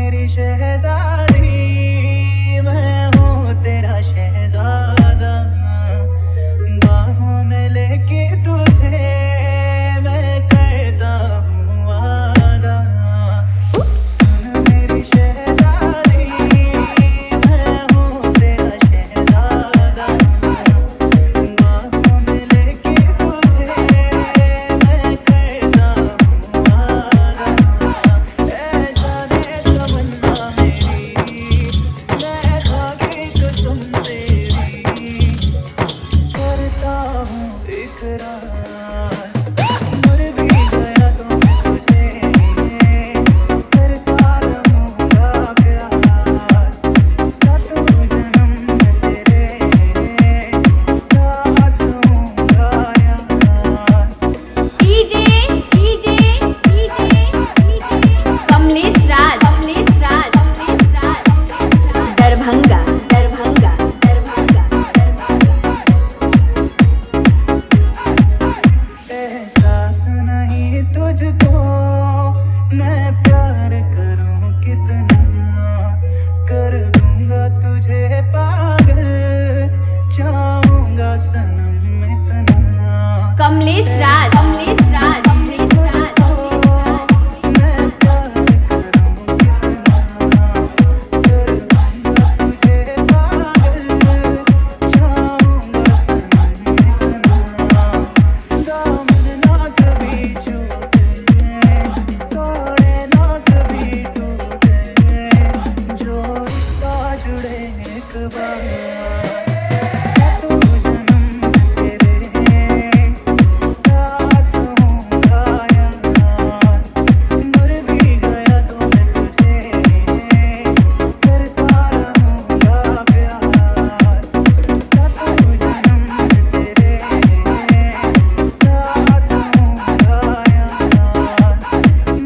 मेरी शहजादी, मैं हूँ तेरा शहजादा। बाहों में लेके तुझे मैं करता हूँ वादा। सुन मेरी शहजादी, मैं हूँ तेरा शहजादा। बाहों में लेके तुझे मैं करता हूँ वादा। ऐ जाने तमन्ना मेरी, मैं खाके कसम तेरी करता हूँ इकरार। मर भी गया तो मैं तुझे करता रहूँगा प्यार। सातों जन्म में तेरे साथ रहूँगा यार। डीजे डीजे डीजे कमलेश राज दरभंगा दरभंगा दरभंगा एहसास नहीं तुझको मैं प्यार करूं कितना, कर दूंगा तुझे पागल, चाहूंगा सनम इतना। कमलेश राज मैं प्यार करूं कितना, कर दूंगा तुझे पागल, चाहूंगा सनम इतना। दामन ना कभी छूटे, तोड़े ना कभी टूटे, जो रिश्ता जुड़े एक बार। सातों जन्म में तेरे साथ रहूँगा यार। मर भी गया तो मैं तुझे करता रहूँगा प्यार। सातों जन्म में तेरे साथ रहूँगा यार।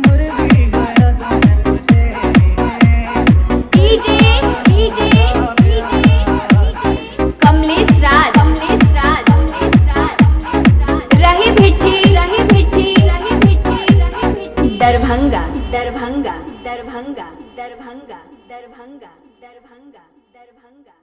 मर भी गया तो मैं तुझे डीजे डीजे कमलेश राज रही भिट्ठी दरभंगा दरभंगा दरभंगा दरभंगा दरभंगा दरभंगा दरभंगा